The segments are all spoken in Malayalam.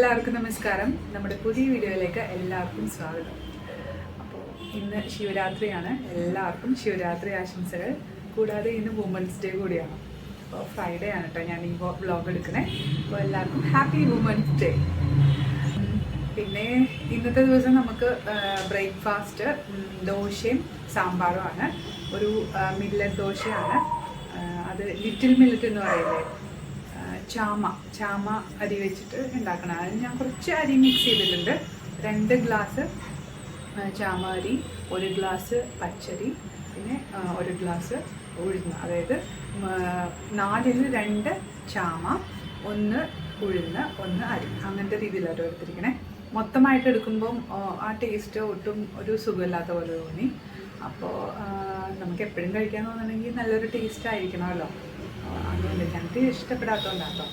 എല്ലാവർക്കും നമസ്കാരം. നമ്മുടെ പുതിയ വീഡിയോയിലേക്ക് എല്ലാവർക്കും സ്വാഗതം. അപ്പോൾ ഇന്ന് ശിവരാത്രിയാണ്. എല്ലാവർക്കും ശിവരാത്രി ആശംസകൾ. കൂടാതെ ഇന്ന് വുമൻസ് ഡേ കൂടിയാണ്. അപ്പോൾ ഫ്രൈഡേ ആണ് കേട്ടോ ഞാൻ ഈ വ്ളോഗ് എടുക്കുന്നത്. അപ്പോൾ എല്ലാവർക്കും ഹാപ്പി വുമൻസ് ഡേ. പിന്നെ ഇന്നത്തെ ദിവസം നമുക്ക് ബ്രേക്ക്ഫാസ്റ്റ് ദോശയും സാമ്പാറുമാണ്. ഒരു മില്ലറ്റ് ദോശയാണ്. അത് ലിറ്റിൽ മില്ലറ്റ് എന്ന് പറയില്ലേ, ചാമ അരി വെച്ചിട്ട് ഉണ്ടാക്കണം. അതിന് ഞാൻ കുറച്ച് അരി മിക്സ് ചെയ്തിട്ടുണ്ട്. 2 ഗ്ലാസ് ചാമ അരി, 1 ഗ്ലാസ് പച്ചരി, പിന്നെ 1 ഗ്ലാസ് ഉഴുന്ന്. അതായത് 4ൽ 2 ചാമ, 1 ഉഴുന്ന്, 1 അരി, അങ്ങനത്തെ രീതിയിലാണ് എടുത്തിരിക്കണേ. മൊത്തമായിട്ട് എടുക്കുമ്പം ആ ടേസ്റ്റ് ഒട്ടും ഒരു സുഖമില്ലാത്ത പോലെ തോന്നി. അപ്പോൾ നമുക്ക് എപ്പോഴും കഴിക്കാൻ തോന്നുന്നുണ്ടെങ്കിൽ നല്ലൊരു ടേസ്റ്റ് ആയിരിക്കണമല്ലോ. അതുകൊണ്ട് ഞങ്ങൾക്ക് ഇഷ്ടപ്പെടാത്തതുകൊണ്ടാട്ടോ.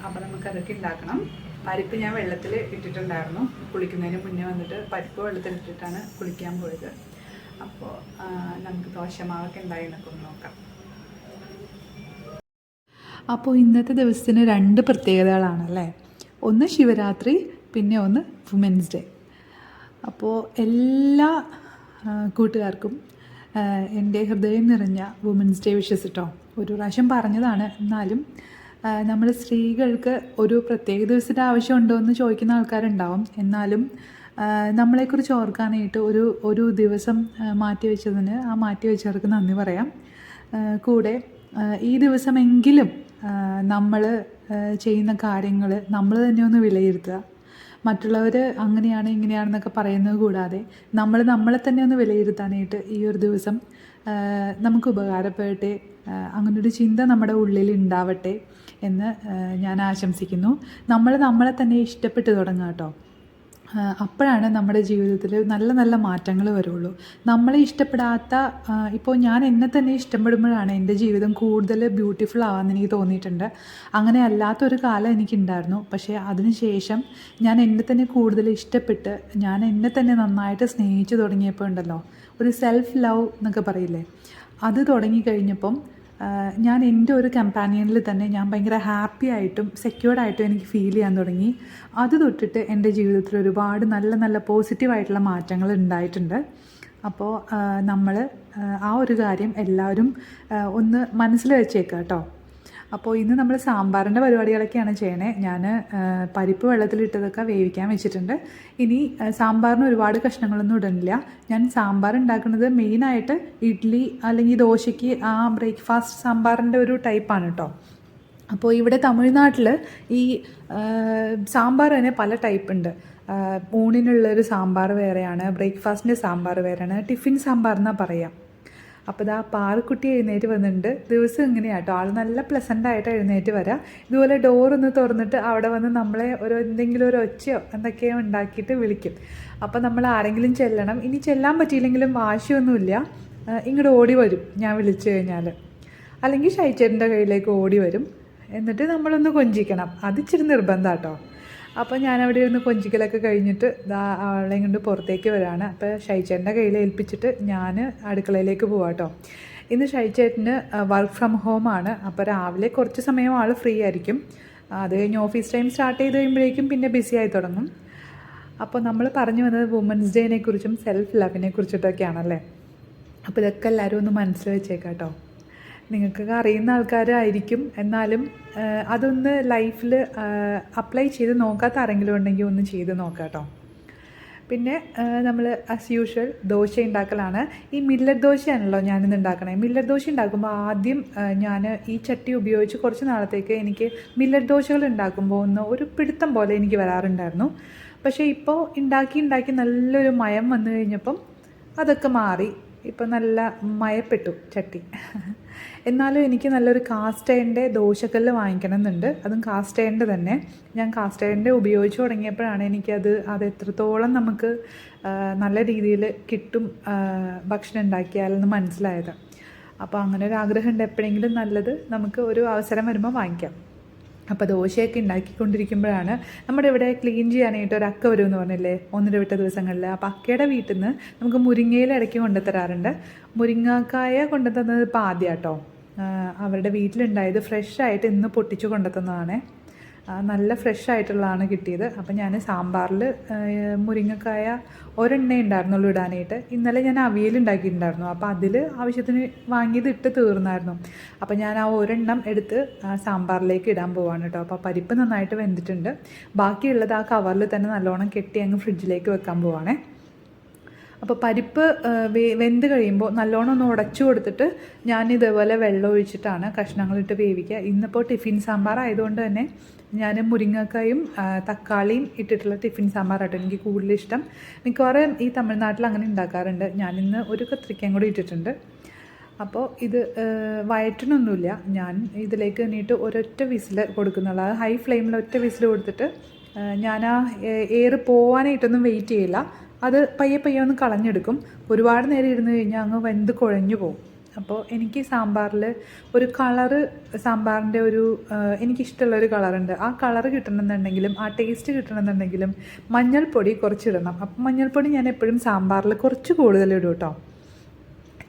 അപ്പോൾ നമുക്കതൊക്കെ ഉണ്ടാക്കണം. പരിപ്പ് ഞാൻ വെള്ളത്തിൽ ഇട്ടിട്ടുണ്ടായിരുന്നു. കുളിക്കുന്നതിന് മുന്നേ വന്നിട്ട് പരിപ്പ് വെള്ളത്തിലിട്ടിട്ടാണ് കുളിക്കാൻ പോയത്. അപ്പോൾ നമുക്ക് ദോശമാവൊക്കെ ഉണ്ടായി എന്നൊക്കെ നോക്കാം. അപ്പോൾ ഇന്നത്തെ ദിവസത്തിന് 2 പ്രത്യേകതകളാണല്ലേ. ഒന്ന് ശിവരാത്രി, പിന്നെ ഒന്ന് വുമൻസ് ഡേ. അപ്പോൾ എല്ലാ കൂട്ടുകാർക്കും എൻ്റെ ഹൃദയം നിറഞ്ഞ വുമൻസ് ഡേ വിഷസ് കേട്ടോ. ഒരു പ്രാവശ്യം പറഞ്ഞതാണ്, എന്നാലും നമ്മൾ സ്ത്രീകൾക്ക് ഒരു പ്രത്യേക ദിവസത്തെ ആവശ്യമുണ്ടോ എന്ന് ചോദിക്കുന്ന ആൾക്കാരുണ്ടാവും. എന്നാലും നമ്മളെക്കുറിച്ച് ഓർക്കാനായിട്ട് ഒരു ദിവസം മാറ്റിവെച്ചതിന് ആ മാറ്റിവെച്ചവർക്ക് നന്ദി പറയാം. കൂടെ ഈ ദിവസമെങ്കിലും നമ്മൾ ചെയ്യുന്ന കാര്യങ്ങൾ നമ്മൾ തന്നെ ഒന്ന് വിലയിരുത്തുക. മറ്റുള്ളവർ അങ്ങനെയാണ് ഇങ്ങനെയാണെന്നൊക്കെ പറയുന്നത് കൂടാതെ നമ്മളെ തന്നെ ഒന്ന് വിലയിരുത്താനായിട്ട് ഈ ഒരു ദിവസം നമുക്ക് ഉപകാരപ്പെടട്ടെ, അങ്ങനൊരു ചിന്ത നമ്മുടെ ഉള്ളിൽ ഉണ്ടാവട്ടെ എന്ന് ഞാൻ ആശംസിക്കുന്നു. നമ്മളെ തന്നെ ഇഷ്ടപ്പെട്ട് തുടങ്ങുക കേട്ടോ. അപ്പോഴാണ് നമ്മുടെ ജീവിതത്തിൽ നല്ല നല്ല മാറ്റങ്ങൾ വരുള്ളൂ. നമ്മളെ ഇഷ്ടപ്പെടാത്ത, ഇപ്പോൾ ഞാൻ എന്നെ തന്നെ ഇഷ്ടപ്പെടുമ്പോഴാണ് എൻ്റെ ജീവിതം കൂടുതൽ ബ്യൂട്ടിഫുൾ ആവാമെന്ന് എനിക്ക് തോന്നിയിട്ടുണ്ട്. അങ്ങനെ അല്ലാത്തൊരു കാലം എനിക്കുണ്ടായിരുന്നു. പക്ഷേ അതിനുശേഷം ഞാൻ എന്നെ തന്നെ കൂടുതൽ ഇഷ്ടപ്പെട്ട് ഞാൻ എന്നെ തന്നെ നന്നായിട്ട് സ്നേഹിച്ച് തുടങ്ങിയപ്പോൾ ഉണ്ടല്ലോ, ഒരു സെൽഫ് ലവ് എന്നൊക്കെ പറയില്ലേ, അത് തുടങ്ങിക്കഴിഞ്ഞപ്പം ഞാൻ എൻ്റെ ഒരു കമ്പാനിയനിൽ തന്നെ ഞാൻ ഭയങ്കര ഹാപ്പി ആയിട്ടും സെക്യൂർഡായിട്ടും എനിക്ക് ഫീൽ ചെയ്യാൻ തുടങ്ങി. അത് തൊട്ടിട്ട് എൻ്റെ ജീവിതത്തിൽ ഒരുപാട് നല്ല നല്ല പോസിറ്റീവായിട്ടുള്ള മാറ്റങ്ങൾ ഉണ്ടായിട്ടുണ്ട്. അപ്പോൾ നമ്മൾ ആ ഒരു കാര്യം എല്ലാവരും ഒന്ന് മനസ്സിൽ വെച്ചേക്കുക കേട്ടോ. അപ്പോൾ ഇന്ന് നമ്മൾ സാമ്പാറിൻ്റെ പരിപാടികളൊക്കെയാണ് ചെയ്യണേ. ഞാൻ പരിപ്പ് വെള്ളത്തിലിട്ടതൊക്കെ വേവിക്കാൻ വെച്ചിട്ടുണ്ട്. ഇനി സാമ്പാറിന് ഒരുപാട് കഷ്ണങ്ങളൊന്നും ഇടുന്നില്ല. ഞാൻ സാമ്പാർ ഉണ്ടാക്കുന്നത് മെയിനായിട്ട് ഇഡ്ഡലി അല്ലെങ്കിൽ ദോശയ്ക്ക് ആ ബ്രേക്ക്ഫാസ്റ്റ് സാമ്പാറിൻ്റെ ഒരു ടൈപ്പാണ് കേട്ടോ. അപ്പോൾ ഇവിടെ തമിഴ്നാട്ടിൽ ഈ സാമ്പാർ തന്നെ പല ടൈപ്പ് ഉണ്ട്. ഊണിനുള്ളൊരു സാമ്പാർ വേറെയാണ്, ബ്രേക്ക്ഫാസ്റ്റിൻ്റെ സാമ്പാർ വേറെയാണ്, ടിഫിൻ സാമ്പാർ എന്നാണ് പറയാം. അപ്പോൾ ഇതാ പാറക്കുട്ടി എഴുന്നേറ്റ് വന്നിട്ടുണ്ട്. ദിവസം ഇങ്ങനെയാണ് കേട്ടോ, ആൾ നല്ല പ്ലസൻ്റായിട്ട് എഴുന്നേറ്റ് വരാം. ഇതുപോലെ ഡോറൊന്ന് തുറന്നിട്ട് അവിടെ വന്ന് നമ്മളെ എന്തെങ്കിലും ഒരു ഒച്ചയോ എന്തൊക്കെയോ ഉണ്ടാക്കിയിട്ട് വിളിക്കും. അപ്പോൾ നമ്മൾ ആരെങ്കിലും ചെല്ലണം. ഇനി ചെല്ലാൻ പറ്റിയില്ലെങ്കിലും വാശിയൊന്നുമില്ല, ഇങ്ങോട്ട് ഓടി വരും ഞാൻ വിളിച്ചു കഴിഞ്ഞാൽ. അല്ലെങ്കിൽ ഷൈച്ചേട്ടൻ്റെ കയ്യിലേക്ക് ഓടി വരും. എന്നിട്ട് നമ്മളൊന്ന് കൊഞ്ചിക്കണം. അത് ഇച്ചിരി നിർബന്ധം കേട്ടോ. അപ്പോൾ ഞാനവിടെ ഇരുന്ന് കൊഞ്ചിക്കലൊക്കെ കഴിഞ്ഞിട്ട് അവളെ കൊണ്ട് പുറത്തേക്ക് വരികയാണ്. അപ്പോൾ ഷൈച്ചേട്ടൻ്റെ കയ്യിൽ ഏൽപ്പിച്ചിട്ട് ഞാൻ അടുക്കളയിലേക്ക് പോവാം കേട്ടോ. ഇന്ന് ഷൈച്ചേട്ടന് വർക്ക് ഫ്രം ഹോമാണ്. അപ്പോൾ രാവിലെ കുറച്ച് സമയം ആൾ ഫ്രീ ആയിരിക്കും. അത് കഴിഞ്ഞ് ഓഫീസ് ടൈം സ്റ്റാർട്ട് ചെയ്ത് കഴിയുമ്പോഴേക്കും പിന്നെ ബിസി ആയി തുടങ്ങും. അപ്പോൾ നമ്മൾ പറഞ്ഞു വന്നത് വുമൻസ് ഡേനെ കുറിച്ചും സെൽഫ് ലവിനെ കുറിച്ചിട്ടൊക്കെയാണല്ലേ. അപ്പോൾ ഇതൊക്കെ എല്ലാവരും ഒന്ന് മനസ്സിൽ വെച്ചേക്കാം കേട്ടോ. നിങ്ങൾക്കൊക്കെ അറിയുന്ന ആൾക്കാരായിരിക്കും, എന്നാലും അതൊന്ന് ലൈഫിൽ അപ്ലൈ ചെയ്ത് നോക്കാത്ത ആരെങ്കിലും ഉണ്ടെങ്കിൽ ഒന്ന് ചെയ്ത് നോക്കാം കേട്ടോ. പിന്നെ നമ്മൾ ആസ് യൂഷ്വൽ ദോശ ഉണ്ടാക്കലാണ്. ഈ മില്ലറ്റ് ദോശയാണല്ലോ ഞാനിന്ന് ഉണ്ടാക്കണേ. മില്ലറ്റ് ദോശ ഉണ്ടാക്കുമ്പോൾ ആദ്യം ഞാൻ ഈ ചട്ടി ഉപയോഗിച്ച് കുറച്ച് നാളത്തേക്ക് എനിക്ക് മില്ലറ്റ് ദോശകൾ ഉണ്ടാക്കുമ്പോൾ ഒരു പിടുത്തം പോലെ എനിക്ക് വരാറുണ്ടായിരുന്നു. പക്ഷേ ഇപ്പോൾ ഉണ്ടാക്കി നല്ലൊരു മയം വന്നു കഴിഞ്ഞപ്പം അതൊക്കെ മാറി. ഇപ്പം നല്ല മയപ്പെട്ടു ചട്ടി. എന്നാലും എനിക്ക് നല്ലൊരു കാസ്റ്റ് അയണിൻ്റെ ദോശക്കല്ല് വാങ്ങിക്കണം എന്നുണ്ട്. അതും കാസ്റ്റ് അയണിൻ്റെ തന്നെ. ഞാൻ കാസ്റ്റ് അയണിൻ്റെ ഉപയോഗിച്ച് തുടങ്ങിയപ്പോഴാണ് അത് എത്രത്തോളം നമുക്ക് നല്ല രീതിയിൽ കിട്ടും ഭക്ഷണം ഉണ്ടാക്കിയാലെന്ന് മനസ്സിലായത്. അപ്പോൾ അങ്ങനെ ഒരു ആഗ്രഹമുണ്ട്. എപ്പോഴെങ്കിലും നല്ലത് നമുക്ക് ഒരു അവസരം വരുമ്പോൾ വാങ്ങിക്കാം. അപ്പോൾ ദോശയൊക്കെ ഉണ്ടാക്കിക്കൊണ്ടിരിക്കുമ്പോഴാണ് നമ്മുടെ ഇവിടെ ക്ലീൻ ചെയ്യാനായിട്ട് ഒരു അക്ക വരുമെന്ന് പറഞ്ഞില്ലേ, 1 വിട്ട ദിവസങ്ങളിൽ. അപ്പോൾ അക്കയുടെ വീട്ടിൽ നിന്ന് നമുക്ക് മുരിങ്ങയില ഇടയ്ക്ക് കൊണ്ടുതരാറുണ്ട്. മുരിങ്ങാക്കായ കൊണ്ടുതന്നത് ഇപ്പോൾ ആദ്യം കേട്ടോ. അവരുടെ വീട്ടിലുണ്ടായത് ഫ്രഷായിട്ട് ഇന്ന് പൊട്ടിച്ച് കൊണ്ടുതന്നതാണ്. നല്ല ഫ്രഷ് ആയിട്ടുള്ളതാണ് കിട്ടിയത്. അപ്പം ഞാൻ സാമ്പാറിൽ മുരിങ്ങക്കായ ഒരെണ്ണേ ഉണ്ടായിരുന്നുള്ളൂ ഇടാനായിട്ട്. ഇന്നലെ ഞാൻ അവിയൽ ഉണ്ടാക്കിയിട്ടുണ്ടായിരുന്നു. അപ്പോൾ അതിൽ ആവശ്യത്തിന് വാങ്ങിയത് ഇട്ട് തീർന്നായിരുന്നു. അപ്പോൾ ഞാൻ ആ ഒരെണ്ണം എടുത്ത് സാമ്പാറിലേക്ക് ഇടാൻ പോവാണ് കേട്ടോ. അപ്പോൾ പരിപ്പ് നന്നായിട്ട് വെന്തിട്ടുണ്ട്. ബാക്കിയുള്ളത് ആ കവറിൽ തന്നെ നല്ലോണം കെട്ടി അങ്ങ് ഫ്രിഡ്ജിലേക്ക് വെക്കാൻ പോവാണേ. അപ്പോൾ പരിപ്പ് വെന്ത് കഴിയുമ്പോൾ നല്ലോണം ഒന്ന് ഉടച്ചു കൊടുത്തിട്ട് ഞാൻ ഇതേപോലെ വെള്ളം ഒഴിച്ചിട്ടാണ് കഷ്ണങ്ങളിട്ട് വേവിക്കുക. ഇന്നിപ്പോൾ ടിഫിൻ സാമ്പാർ ആയതുകൊണ്ട് തന്നെ ഞാൻ മുരിങ്ങക്കായും തക്കാളിയും ഇട്ടിട്ടുള്ള ടിഫിൻ സാമ്പാറാട്ടോ എനിക്ക് കൂടുതൽ ഇഷ്ടം. മിക്കവാറും ഈ തമിഴ്നാട്ടിൽ അങ്ങനെ ഉണ്ടാക്കാറുണ്ട്. ഞാനിന്ന് ഒരു കത്രിക്കയും കൂടി ഇട്ടിട്ടുണ്ട്. അപ്പോൾ ഇത് വയറ്റിനൊന്നുമില്ല. ഞാൻ ഇതിലേക്ക് എന്നിട്ട് ഒരൊറ്റ വിസിൽ കൊടുക്കുന്നുള്ളൂ. അത് ഹൈ ഫ്ലെയിമിൽ ഒറ്റ വിസിൽ കൊടുത്തിട്ട് ഞാൻ ആ എയർ പോവാനായിട്ടൊന്നും വെയിറ്റ് ചെയ്യില്ല. അത് പയ്യെ പയ്യെ ഒന്ന് കളഞ്ഞെടുക്കും. ഒരുപാട് നേരം ഇരുന്ന് കഴിഞ്ഞാൽ അങ്ങ് വെന്ത് കുഴഞ്ഞു പോകും. അപ്പോൾ എനിക്ക് സാമ്പാറിൽ ഒരു കളറ്, സാമ്പാറിൻ്റെ ഒരു എനിക്കിഷ്ടമുള്ളൊരു കളറുണ്ട്. ആ കളറ് കിട്ടണമെന്നുണ്ടെങ്കിലും ആ ടേസ്റ്റ് കിട്ടണമെന്നുണ്ടെങ്കിലും മഞ്ഞൾപ്പൊടി കുറച്ചിടണം. അപ്പം മഞ്ഞൾപ്പൊടി ഞാൻ എപ്പോഴും സാമ്പാറിൽ കുറച്ച് കൂടുതൽ ഇടും കേട്ടോ.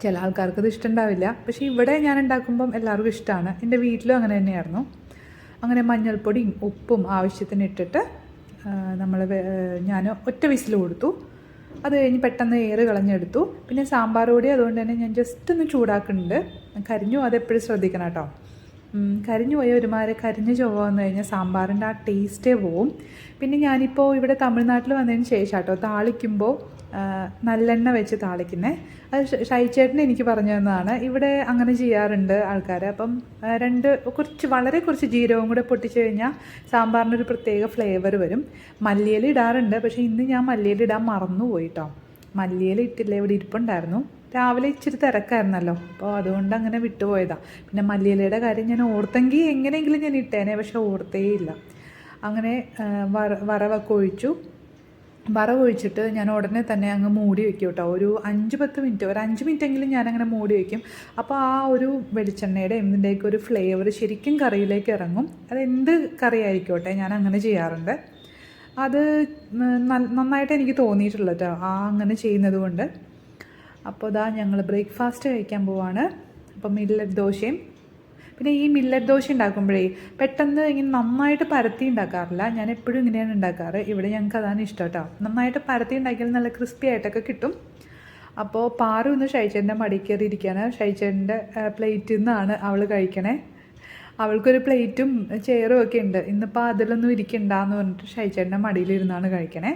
ചില ആൾക്കാർക്കത് ഇഷ്ടമുണ്ടാവില്ല, പക്ഷേ ഇവിടെ ഞാൻ ഉണ്ടാക്കുമ്പം എല്ലാവർക്കും ഇഷ്ടമാണ്. എൻ്റെ വീട്ടിലും അങ്ങനെ തന്നെയായിരുന്നു. അങ്ങനെ മഞ്ഞൾപ്പൊടിയും ഉപ്പും ആവശ്യത്തിന് ഇട്ടിട്ട് ഞാൻ ഒറ്റ വിസിൽ കൊടുത്തു. അത് കഴിഞ്ഞ് പെട്ടെന്ന് എയർ കളഞ്ഞെടുത്തു. പിന്നെ സാമ്പാർ പൊടി അതുകൊണ്ട് തന്നെ ഞാൻ ജസ്റ്റ് ഒന്ന് ചൂടാക്കുന്നുണ്ട്. കരിഞ്ഞു അതെപ്പോഴും ശ്രദ്ധിക്കണം കേട്ടോ. കരിഞ്ഞു പോയ ഒരുമാതിരി കരിഞ്ഞ് ചൊവ്വ വന്നു കഴിഞ്ഞാൽ സാമ്പാറിൻ്റെ ആ ടേസ്റ്റേ പോവും. പിന്നെ ഞാനിപ്പോൾ ഇവിടെ തമിഴ്നാട്ടിൽ വന്നതിന് ശേഷം കേട്ടോ താളിക്കുമ്പോൾ നല്ലെണ്ണ വെച്ച് താളിക്കുന്നത്. അത് ഷൈച്ചേട്ടൻ എനിക്ക് പറഞ്ഞു തന്നതാണ്. ഇവിടെ അങ്ങനെ ചെയ്യാറുണ്ട് ആൾക്കാർ. അപ്പം വളരെ കുറച്ച് ജീരകവും കൂടെ പൊട്ടിച്ച് കഴിഞ്ഞാൽ സാമ്പാറിനൊരു പ്രത്യേക ഫ്ലേവർ വരും. മല്ലിയില ഇടാറുണ്ട്, പക്ഷേ ഇന്ന് ഞാൻ മല്ലിയില ഇടാൻ മറന്നുപോയി കേട്ടോ. മല്ലിയില ഇട്ടില്ല, ഇവിടെ ഇരിപ്പുണ്ടായിരുന്നു. രാവിലെ ഇച്ചിരി തിരക്കായിരുന്നല്ലോ, അപ്പോൾ അതുകൊണ്ട് അങ്ങനെ വിട്ടുപോയതാണ്. പിന്നെ മല്ലിയിലയുടെ കാര്യം ഞാൻ ഓർത്തെങ്കിൽ എങ്ങനെയെങ്കിലും ഞാൻ ഇട്ടേനെ, പക്ഷെ ഓർത്തേയില്ല. അങ്ങനെ വറവൊക്കെ ഒഴിച്ചു. വറവൊഴിച്ചിട്ട് ഞാൻ ഉടനെ തന്നെ അങ്ങ് മൂടി വയ്ക്കും കേട്ടോ. ഒരു 5-10 മിനിറ്റ്, ഒരു 5 മിനിറ്റെങ്കിലും ഞാനങ്ങനെ മൂടി വയ്ക്കും. അപ്പോൾ ആ ഒരു വെളിച്ചെണ്ണയുടെ എന്തിൻ്റെയൊക്കെ ഒരു ഫ്ലേവർ ശരിക്കും കറിയിലേക്ക് ഇറങ്ങും. അതെന്ത് കറി ആയിക്കോട്ടെ ഞാൻ അങ്ങനെ ചെയ്യാറുണ്ട്. അത് നന്നായിട്ട് എനിക്ക് തോന്നിയിട്ടുള്ളത് കേട്ടോ അങ്ങനെ ചെയ്യുന്നത് കൊണ്ട്. അപ്പോൾ ഇതാ ഞങ്ങൾ ബ്രേക്ക്ഫാസ്റ്റ് കഴിക്കാൻ പോവാണ്. അപ്പോൾ മില്ലറ്റ് ദോശയും, പിന്നെ ഈ മില്ലറ്റ് ദോശ ഉണ്ടാക്കുമ്പോഴേ പെട്ടെന്ന് ഇങ്ങനെ നന്നായിട്ട് പരത്തി ഉണ്ടാക്കാറില്ല. ഞാൻ എപ്പോഴും ഇങ്ങനെയാണ് ഉണ്ടാക്കാറ്. ഇവിടെ ഞങ്ങൾക്ക് അതാണ് ഇഷ്ടം കേട്ടോ. നന്നായിട്ട് പരത്തി ഉണ്ടാക്കിയാൽ നല്ല ക്രിസ്പി ആയിട്ടൊക്കെ കിട്ടും. അപ്പോൾ പാറു ഇന്ന് ഷൈച്ചേൻ്റെ മടി കയറി ഇരിക്കുകയാണ്. ഷൈച്ചേൻ്റെ പ്ലേറ്റിൽ നിന്നാണ് അവൾ കഴിക്കണേ. അവൾക്കൊരു പ്ലേറ്റും ചെയറും ഒക്കെ ഉണ്ട്. ഇന്നിപ്പോൾ അതിലൊന്നും ഇരിക്കണ്ടെന്ന് പറഞ്ഞിട്ട് ഷൈച്ചേൻ്റെ മടിയിലിരുന്നാണ് കഴിക്കണേ.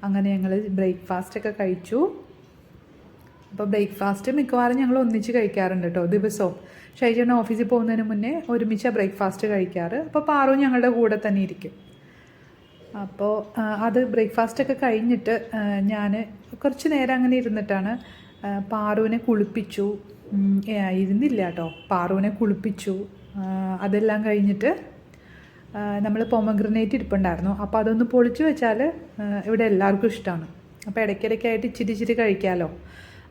അങ്ങനെ ഞങ്ങൾ ബ്രേക്ക്ഫാസ്റ്റൊക്കെ കഴിച്ചു. അപ്പോൾ ബ്രേക്ക്ഫാസ്റ്റ് മിക്കവാറും ഞങ്ങൾ ഒന്നിച്ച് കഴിക്കാറുണ്ട് കേട്ടോ ദിവസവും. ഷൈജേട്ടൻ ഓഫീസിൽ പോകുന്നതിന് മുന്നേ ഒരുമിച്ച് ബ്രേക്ക്ഫാസ്റ്റ് കഴിക്കാറ്. അപ്പോൾ പാറു ഞങ്ങളുടെ കൂടെ തന്നെ ഇരിക്കും. അപ്പോൾ അത് ബ്രേക്ക്ഫാസ്റ്റൊക്കെ കഴിഞ്ഞിട്ട് ഞാൻ കുറച്ച് നേരം അങ്ങനെ ഇരുന്നിട്ടാണ് പാറുവിനെ കുളിപ്പിച്ചു. ഇരുന്നില്ല കേട്ടോ, പാറുവിനെ കുളിപ്പിച്ചു. അതെല്ലാം കഴിഞ്ഞിട്ട് നമ്മൾ പൊമഗ്രനേറ്റ് ഇരിപ്പുണ്ടായിരുന്നു. അപ്പോൾ അതൊന്ന് പൊളിച്ച് വെച്ചാൽ ഇവിടെ എല്ലാവർക്കും ഇഷ്ടമാണ്. അപ്പോൾ ഇടയ്ക്കിടയ്ക്കായിട്ട് ഇച്ചിരി കഴിക്കാമല്ലോ.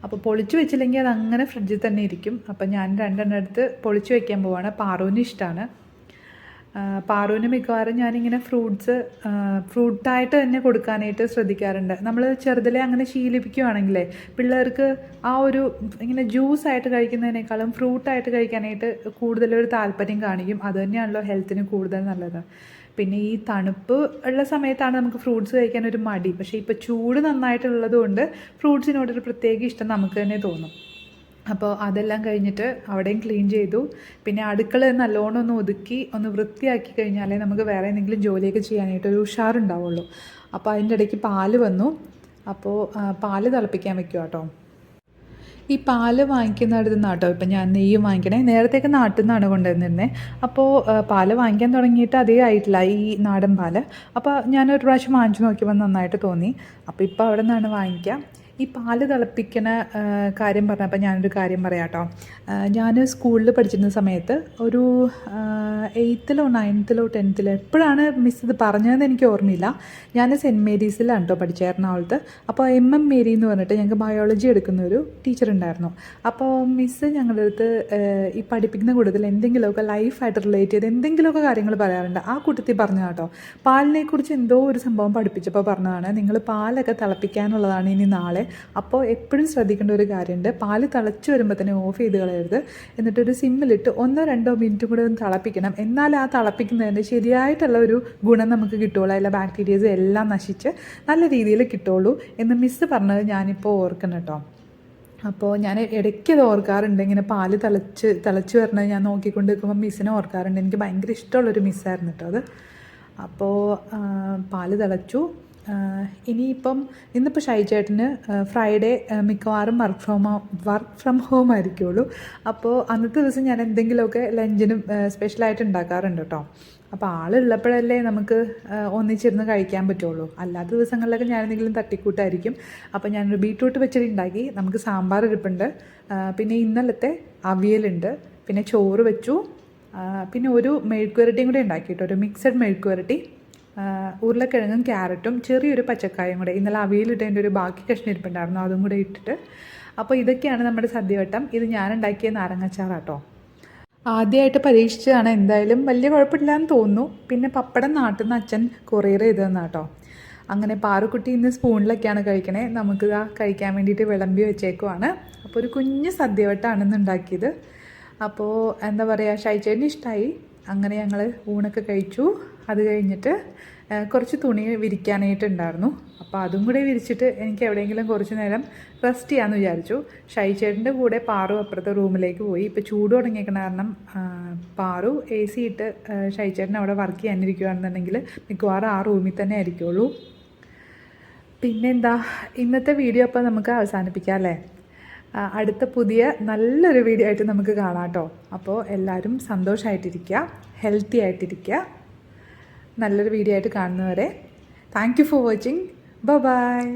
അപ്പോൾ പൊളിച്ച് വെച്ചില്ലെങ്കിൽ അത് അങ്ങനെ ഫ്രിഡ്ജിൽ തന്നെ ഇരിക്കും. അപ്പോൾ ഞാൻ 2 എടുത്ത് പൊളിച്ച് വയ്ക്കാൻ പോവാണ്. പാറുവിന് ഇഷ്ടമാണ്. പാറുവിന് മിക്കവാറും ഞാനിങ്ങനെ ഫ്രൂട്ടായിട്ട് തന്നെ കൊടുക്കാനായിട്ട് ശ്രദ്ധിക്കാറുണ്ട്. നമ്മൾ ചെറുതിലെ അങ്ങനെ ശീലിപ്പിക്കുകയാണെങ്കിലേ പിള്ളേർക്ക് ആ ഒരു ഇങ്ങനെ ജ്യൂസായിട്ട് കഴിക്കുന്നതിനേക്കാളും ഫ്രൂട്ടായിട്ട് കഴിക്കാനായിട്ട് കൂടുതലൊരു താല്പര്യം കാണിക്കും. അത് തന്നെയാണല്ലോ ഹെൽത്തിന് കൂടുതൽ നല്ലത്. പിന്നെ ഈ തണുപ്പ് ഉള്ള സമയത്താണ് നമുക്ക് ഫ്രൂട്ട്സ് കഴിക്കാനൊരു മടി. പക്ഷേ ഇപ്പോൾ ചൂട് നന്നായിട്ടുള്ളത് കൊണ്ട് ഫ്രൂട്ട്സിനോടൊരു പ്രത്യേക ഇഷ്ടം നമുക്ക് തന്നെ തോന്നും. അപ്പോൾ അതെല്ലാം കഴിഞ്ഞിട്ട് അവിടെയും ക്ലീൻ ചെയ്തു. പിന്നെ അടുക്കള നല്ലോണം ഒന്ന് ഒതുക്കി ഒന്ന് വൃത്തിയാക്കി കഴിഞ്ഞാലേ നമുക്ക് വേറെ എന്തെങ്കിലും ജോലിയൊക്കെ ചെയ്യാനായിട്ടൊരു ഉഷാറുണ്ടാവുള്ളൂ. അപ്പോൾ അതിൻ്റെ ഇടയ്ക്ക് പാല് വന്നു. അപ്പോൾ പാല് തിളപ്പിക്കാൻ വെക്കുക കേട്ടോ. ഈ പാല് വാങ്ങിക്കുന്നിടത്ത് നിന്നാണ് കേട്ടോ ഇപ്പം ഞാൻ നെയ്യ് വാങ്ങിക്കണേ. നേരത്തേക്ക് നാട്ടിൽ നിന്നാണ് കൊണ്ടുവന്നിരുന്നത്. അപ്പോൾ പാല് വാങ്ങിക്കാൻ തുടങ്ങിയിട്ട് അതേ ആയിട്ടില്ല ഈ നാടൻ പാല്. അപ്പോൾ ഞാനൊരു പ്രാവശ്യം വാങ്ങിച്ചു നോക്കിയപ്പോൾ നന്നായിട്ട് തോന്നി. അപ്പോൾ ഇപ്പോൾ അവിടെ നിന്നാണ് വാങ്ങിക്കുക. ഈ പാല് തിളപ്പിക്കുന്ന കാര്യം പറഞ്ഞപ്പോൾ ഞാനൊരു കാര്യം പറയാം കേട്ടോ. ഞാൻ സ്കൂളിൽ പഠിച്ചിരുന്ന സമയത്ത് ഒരു 8th-ലോ 9th-ലോ 10th-ലോ എപ്പോഴാണ് മിസ് ഇത് പറഞ്ഞതെന്ന് എനിക്ക് ഓർമ്മയില്ല. ഞാൻ സെൻറ്റ് മേരീസിലാണ് കേട്ടോ പഠിച്ചത്, എറണാകുളത്ത്. അപ്പോൾ MM മേരി എന്ന് പറഞ്ഞിട്ട് ഞങ്ങൾക്ക് ബയോളജി എടുക്കുന്ന ഒരു ടീച്ചർ ഉണ്ടായിരുന്നു. അപ്പോൾ മിസ്സ് ഞങ്ങളുടെ അടുത്ത് ഈ പഠിപ്പിക്കുന്ന കൂട്ടത്തിൽ എന്തെങ്കിലുമൊക്കെ ലൈഫായിട്ട് റിലേറ്റ് ചെയ്ത് എന്തെങ്കിലുമൊക്കെ കാര്യങ്ങൾ പറയാറുണ്ട്. ആ കൂട്ടത്തിൽ പറഞ്ഞ കേട്ടോ പാലിനെക്കുറിച്ച് എന്തോ ഒരു സംഭവം പഠിപ്പിച്ചപ്പോൾ പറഞ്ഞതാണ്, നിങ്ങൾ പാലൊക്കെ തിളപ്പിക്കാനുള്ളതാണ് ഇനി നാളെ. അപ്പോൾ എപ്പോഴും ശ്രദ്ധിക്കേണ്ട ഒരു കാര്യമുണ്ട്, പാല് തിളച്ച് വരുമ്പോൾ തന്നെ ഓഫ് ചെയ്ത് കളയരുത്. എന്നിട്ടൊരു സിമ്മിലിട്ട് 1-2 മിനിറ്റും കൂടെ ഒന്ന് തിളപ്പിക്കണം. എന്നാൽ ആ തിളപ്പിക്കുന്നതിൻ്റെ ശരിയായിട്ടുള്ള ഒരു ഗുണം നമുക്ക് കിട്ടുള്ളൂ. അതിലെ ബാക്ടീരിയസ് എല്ലാം നശിച്ച് നല്ല രീതിയിൽ കിട്ടുള്ളൂ എന്ന് മിസ്സ് പറഞ്ഞത് ഞാനിപ്പോൾ ഓർക്കണം കേട്ടോ. അപ്പോൾ ഞാൻ ഇടയ്ക്കത് ഓർക്കാറുണ്ട്, ഇങ്ങനെ പാല് തിളച്ച് വരണത് ഞാൻ നോക്കിക്കൊണ്ട് നിൽക്കുമ്പോൾ മിസ്സിനെ ഓർക്കാറുണ്ട്. എനിക്ക് ഭയങ്കര ഇഷ്ടമുള്ളൊരു മിസ്സായിരുന്നു കേട്ടോ അത്. അപ്പോൾ പാല് തിളച്ചു. ഇനിയിപ്പം ഇന്നിപ്പോൾ ഷൈജേട്ടന് ഫ്രൈഡേ മിക്കവാറും വർക്ക് ഫ്രം ഹോം ആയിരിക്കുള്ളൂ. അപ്പോൾ അന്നത്തെ ദിവസം ഞാൻ എന്തെങ്കിലുമൊക്കെ ലഞ്ചിനും സ്പെഷ്യലായിട്ട് ഉണ്ടാക്കാറുണ്ട് കേട്ടോ. അപ്പോൾ ആളുള്ളപ്പോഴല്ലേ നമുക്ക് ഒന്നിച്ചിരുന്ന് കഴിക്കാൻ പറ്റുള്ളൂ. അല്ലാത്ത ദിവസങ്ങളിലൊക്കെ ഞാൻ എന്തെങ്കിലും തട്ടിക്കൂട്ടായിരിക്കും. അപ്പോൾ ഞാനൊരു ബീട്രൂട്ട് പച്ചടി ഉണ്ടാക്കി. നമുക്ക് സാമ്പാർ ഇരിപ്പുണ്ട്, പിന്നെ ഇന്നലത്തെ അവിയലുണ്ട്, പിന്നെ ചോറ് വെച്ചു, പിന്നെ ഒരു മെഴുക്കുവരട്ടിയും കൂടെ ഉണ്ടാക്കി കേട്ടോ, ഒരു മിക്സഡ് മെഴുക്കുവരട്ടി, ഉരുളക്കിഴങ്ങും ക്യാരറ്റും ചെറിയൊരു പച്ചക്കായും കൂടെ. ഇന്നലെ അവിയലിട്ടതിൻ്റെ ഒരു ബാക്കി കഷ്ണം ഇരിപ്പുണ്ടായിരുന്നു, അതും കൂടെ ഇട്ടിട്ട്. അപ്പോൾ ഇതൊക്കെയാണ് നമ്മുടെ സദ്യവട്ടം. ഇത് ഞാനുണ്ടാക്കിയ നാരങ്ങാച്ചാറാട്ടോ. ആദ്യമായിട്ട് പരീക്ഷിച്ചതാണ്, എന്തായാലും വലിയ കുഴപ്പമില്ലാന്ന് തോന്നുന്നു. പിന്നെ പപ്പടം നാട്ടിൽ നിന്ന് അച്ഛൻ കൊറിയർ ചെയ്ത് തന്നാട്ടോ. അങ്ങനെ പാറുക്കുട്ടി ഇന്ന് സ്പൂണിലൊക്കെയാണ് കഴിക്കണേ. നമുക്ക് കഴിക്കാൻ വേണ്ടിയിട്ട് വിളമ്പി വെച്ചേക്കുവാണ്. അപ്പോൾ ഒരു കുഞ്ഞ് സദ്യവട്ടമാണ് ഇന്ന് ഉണ്ടാക്കിയത്. അപ്പോൾ എന്താ പറയുക, ഷൈജേട്ടന് ഇഷ്ടമായി. അങ്ങനെ ഞങ്ങൾ ഊണൊക്കെ കഴിച്ചു. അത് കഴിഞ്ഞിട്ട് കുറച്ച് തുണി വിരിക്കാനായിട്ടുണ്ടായിരുന്നു. അപ്പോൾ അതും കൂടെ വിരിച്ചിട്ട് എനിക്ക് എവിടെയെങ്കിലും കുറച്ച് നേരം റെസ്റ്റ് ചെയ്യാമെന്ന് വിചാരിച്ചു. ഷൈജേട്ടൻ്റെ കൂടെ പാറു അപ്പുറത്തെ റൂമിലേക്ക് പോയി. ഇപ്പോൾ ചൂട് തുടങ്ങിയേക്കണ കാരണം പാറു AC ഇട്ട് ഷൈജേട്ടൻ അവിടെ വർക്ക് ചെയ്യാനിരിക്കുകയാണെന്നുണ്ടെങ്കിൽ മിക്കവാറും ആ റൂമിൽ തന്നെ ആയിരിക്കുള്ളൂ. പിന്നെന്താ, ഇന്നത്തെ വീഡിയോ അപ്പോൾ നമുക്ക് അവസാനിപ്പിക്കാം അല്ലേ? അടുത്ത പുതിയ നല്ലൊരു വീഡിയോ ആയിട്ട് നമുക്ക് കാണാം കേട്ടോ. അപ്പോൾ എല്ലാവരും സന്തോഷമായിട്ടിരിക്കുക, ഹെൽത്തി ആയിട്ടിരിക്കുക. നല്ലൊരു വീഡിയോ ആയിട്ട് കാണുന്നവരെ thank you for watching. By.